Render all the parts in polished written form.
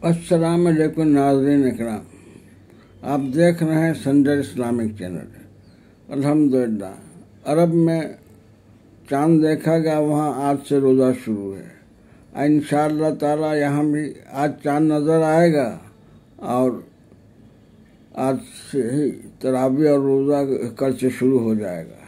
अस्सलाम वालेकुम नाज़रीन इकराम, आप देख रहे हैं संडर इस्लामिक चैनल। अल्हम्दुलिल्लाह, अरब में चांद देखा गया, वहाँ आज से रोज़ा शुरू है। इंशाअल्लाह ताला यहाँ भी आज चांद नज़र आएगा और आज से ही तरावी और रोज़ा कल से शुरू हो जाएगा।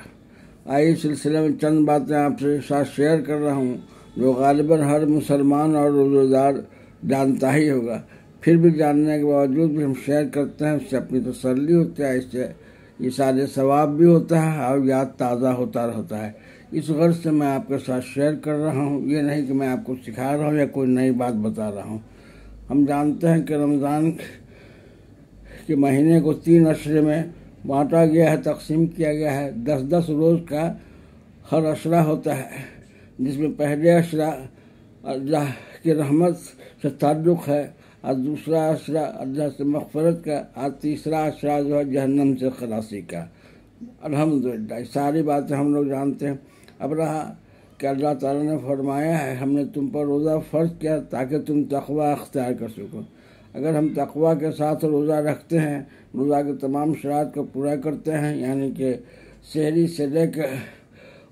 आइए इस सिलसिले में चंद बातें आपसे साथ शेयर कर रहा हूँ जो गालिबन हर मुसलमान और रोज़ेदार जानता ही होगा, फिर भी जानने के बावजूद भी हम शेयर करते हैं। इससे अपनी तसल्ली होती है, इससे इसाले सवाब भी होता है और याद ताज़ा होता रहता है। इस गर्ज से मैं आपके साथ शेयर कर रहा हूँ, ये नहीं कि मैं आपको सिखा रहा हूँ या कोई नई बात बता रहा हूँ। हम जानते हैं कि रमज़ान के महीने को 3 अशरे में बांटा गया है, तकसीम किया गया है। 10-10 रोज़ का हर अशरा होता है, जिसमें पहले अशरा अल्लाह की रहमत से ताल्लुक़ है और दूसरा अशरा अल्लाह से मग़फ़िरत का और तीसरा अशरा जो है जहन्नम से खलासी का। अल्हम्दुलिल्लाह, सारी बातें हम लोग जानते हैं। अब रहा कि अल्लाह ताला ने फरमाया है, हमने तुम पर रोज़ा फ़र्ज़ किया ताकि तुम तक़वा अख्तियार कर सको। अगर हम तक़वा के साथ रोज़ा रखते हैं, रोज़ा के तमाम शरात को पूरा करते हैं, यानी कि सहरी से लेकर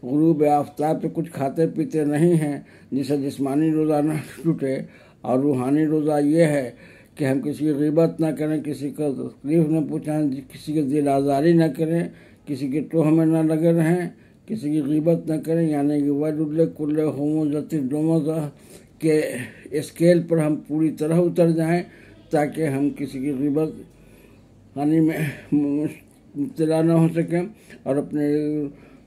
गुरूब आफ्ताब पे कुछ खाते पीते नहीं हैं, जिससे जिस्मानी रोज़ा न टूटे। और रूहानी रोज़ा ये है कि हम किसी की ग़ीबत न करें, किसी को तकलीफ़ न पहुँचाएं, किसी के दिल आज़ारी न करें, किसी के टोह में न लगे रहें, किसी की ग़ीबत न करें, यानी कि वैलुल्ले कुल्ले होमो जति डोमोज़ा के स्केल पर हम पूरी तरह उतर जाएं, ताकि हम किसी की ग़ीबत हानि में मुब्तला न हो सकें और अपने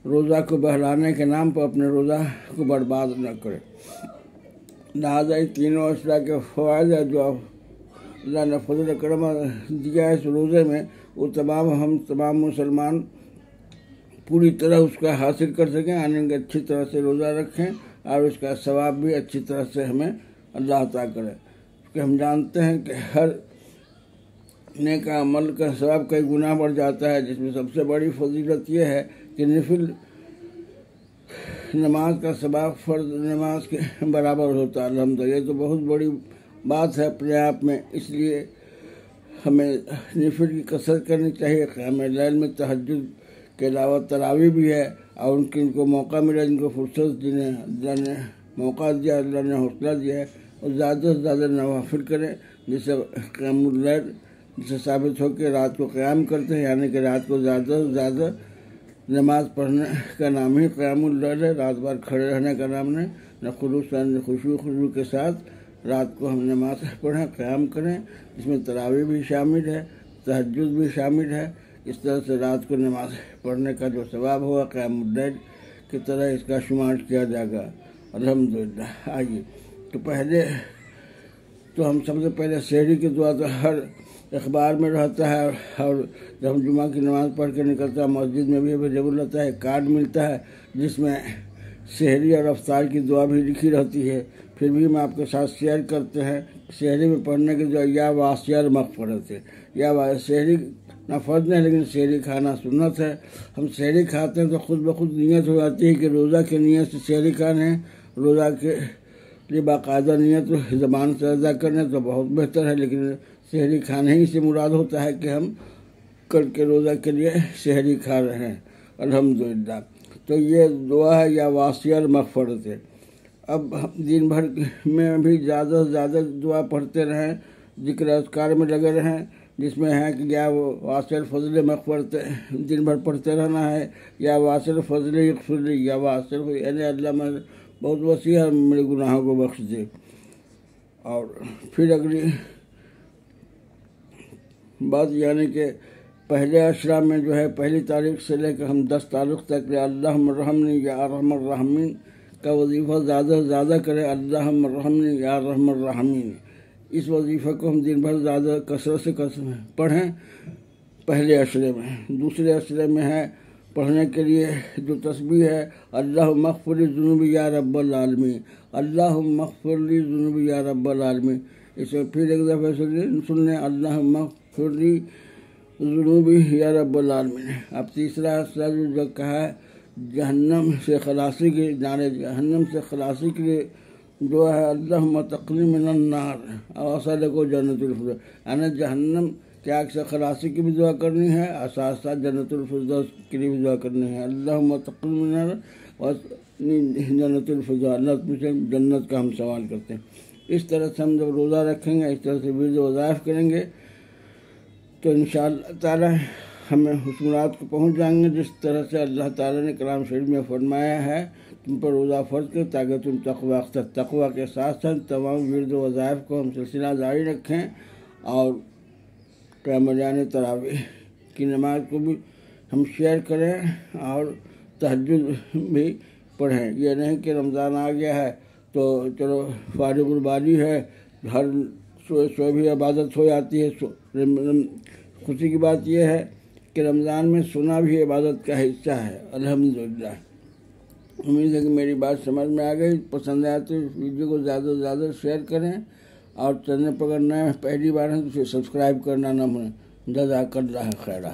रोज़ा को बहलाने के नाम पर अपने रोज़ा को बर्बाद न करें। लिहाजा तीनों अशरा के फ़वाइद जो अल्लाह ने फज़ल करम दिया है इस रोज़े में, वो तमाम मुसलमान पूरी तरह उसका हासिल कर सकें, यानी कि अच्छी तरह से रोज़ा रखें और उसका सवाब भी अच्छी तरह से हमें अल्लाह अता करे। क्योंकि हम जानते हैं कि हर नेक अमल का सवाब कई गुना बढ़ जाता है, जिसमें सबसे बड़ी फजीलत यह है कि नफिल नमाज का सवाब फ़र्ज नमाज के बराबर होता है। अल्हम्दुलिल्लाह, ये तो बहुत बड़ी बात है अपने आप में। इसलिए हमें नफिल की कसरत करनी चाहिए। क़याम लैल में तहज्जुद के अलावा तरावी भी है, और जिनको मौका मिला, जिनको फुर्सत जिन्हें अल्लाह ने मौका दिया, अल्लाह ने हौसला दिया है, और ज़्यादा से ज़्यादा नवाफिल करें, जिससे क़याम लैल जिससे साबित हो कि रात को क़याम करते हैं, यानी कि रात को ज़्यादा से ज़्यादा नमाज पढ़ने का नाम ही क़यामुल लैल है। रात भर खड़े रहने का नाम नहीं, न खुशू के साथ रात को हम नमाज पढ़ें, क़याम करें। इसमें तरावी भी शामिल है, तहज्जुद भी शामिल है। इस तरह से रात को नमाज पढ़ने का जो सवाब होगा क़यामुल लैल की तरह इसका शुमार किया जाएगा। अल्हम्दुलिल्लाह। आइए तो हम सबसे पहले सहरी की दुआ तो हर अखबार में रहता है, और जब हम जुमा की नमाज़ पढ़ के निकलता है मस्जिद में भी अवेलेबल रहता है, कार्ड मिलता है जिसमें सहरी और अफ्तार की दुआ भी लिखी रहती है। फिर भी हम आपके साथ शेयर करते हैं। सहरी में पढ़ने की दुआ या वासिया मग़फ़िरत है, या सहरी ना फ़र्ज़ नहीं, लेकिन सहरी खाना सुन्नत है। हम सहरी खाते हैं तो खुद ब खुद नियत हो जाती है कि रोज़ा की नियत से सहरी खाने हैं। रोज़ा के लिए बाकायदा नियत ज़बान से अदा करने तो बहुत बेहतर है, लेकिन सहरी खाने ही से मुराद होता है कि हम कल के रोज़ा के लिए सहरी खा रहे हैं। अल्हम्दुलिल्लाह, तो ये दुआ है या वासिया मग़फ़िरत है। अब हम दिन भर में भी ज़्यादा से ज़्यादा दुआ पढ़ते रहें, ज़िक्र अज़कार में लगे रहें, जिसमें है कि या वासिया फ़ज़ल मग़फ़िरत दिन भर पढ़ते रहना है, या वासिया फ़ज़ल यग़फ़िरली, या वासिया यानी अल्लाह मैं बहुत वसी है, मेरे गुनाहों को बख्श दे। और फिर अगली बात यानी कि पहले अशरा में जो है पहली तारीख से लेकर हम 10 तारीख तक अल्लाहुम्मा रहमनी या अरहमर राहिमीन का वजीफ़ा ज़्यादा से ज़्यादा करें। अल्लाहुम्मा रहमनी या अरहमर राहिमीन, इस वजीफ़े को हम दिन भर ज़्यादा कसरत से पढ़ें पहले अशरे में। दूसरे अशरे में है पढ़ने के लिए जो तस्बीह है, अल्लाहुम्मा मग़फ़िर ज़ुनूबी या रब्बल आलमीन, अल्लाहुम्मा मग़फ़िर ज़ुनूबी या रब्बल आलमीन। इसे फिर एक दफ़े सुन लें, अल्लाहुम्मा मग़फ़िर ज़ुनूबी या रब्बल आलमीन। अब तीसरा अशरा जो कहा है जहन्नम से खलासी के नारे, जहन्नम से खलासी के लिए جو ہے اللہم تقنی من النار اوصلکو جنت الفردوس، یعنی جہنم کے آگ سے خلاصی کی بھی دعا کرنی ہے اور ساتھ ساتھ جنت الفردوس کے لیے بھی دعا کرنی ہے۔ اللہم تقنی من النار اور جنت الفردوس، اللہ سے جنت کا ہم سوال کرتے ہیں۔ اس طرح سے ہم جب روزہ رکھیں گے، اس طرح سے ورد وظائف کریں گے تو انشاءاللہ تعالی ہمیں حصولات کو پہنچ جائیں گے، جس طرح سے اللہ تعالیٰ نے کلام شریف میں فرمایا ہے تم پر روزہ فرض کر تاکہ تم تقویٰ کے ساتھ ساتھ تمام ورد و وظائف کو ہم سلسلہ جاری رکھیں اور رمضان تراویح کی نماز کو بھی ہم شیئر کریں اور تہجد بھی پڑھیں۔ یہ نہیں کہ رمضان آ گیا ہے تو چلو فارغ البالی ہے، ہر سو بھی عبادت ہو جاتی ہے۔ خوشی کی بات یہ ہے کہ رمضان میں سونا بھی عبادت کا حصہ ہے، الحمدللہ۔ امید ہے کہ میری بات سمجھ میں آ گئی۔ پسند آئے تو اس ویڈیو کو زیادہ سے زیادہ شیئر کریں اور چینل پر اگر نئے پہلی بار ہیں تو اسے سبسکرائب کرنا نہ بھولیں۔ جزاک اللہ خیرہ۔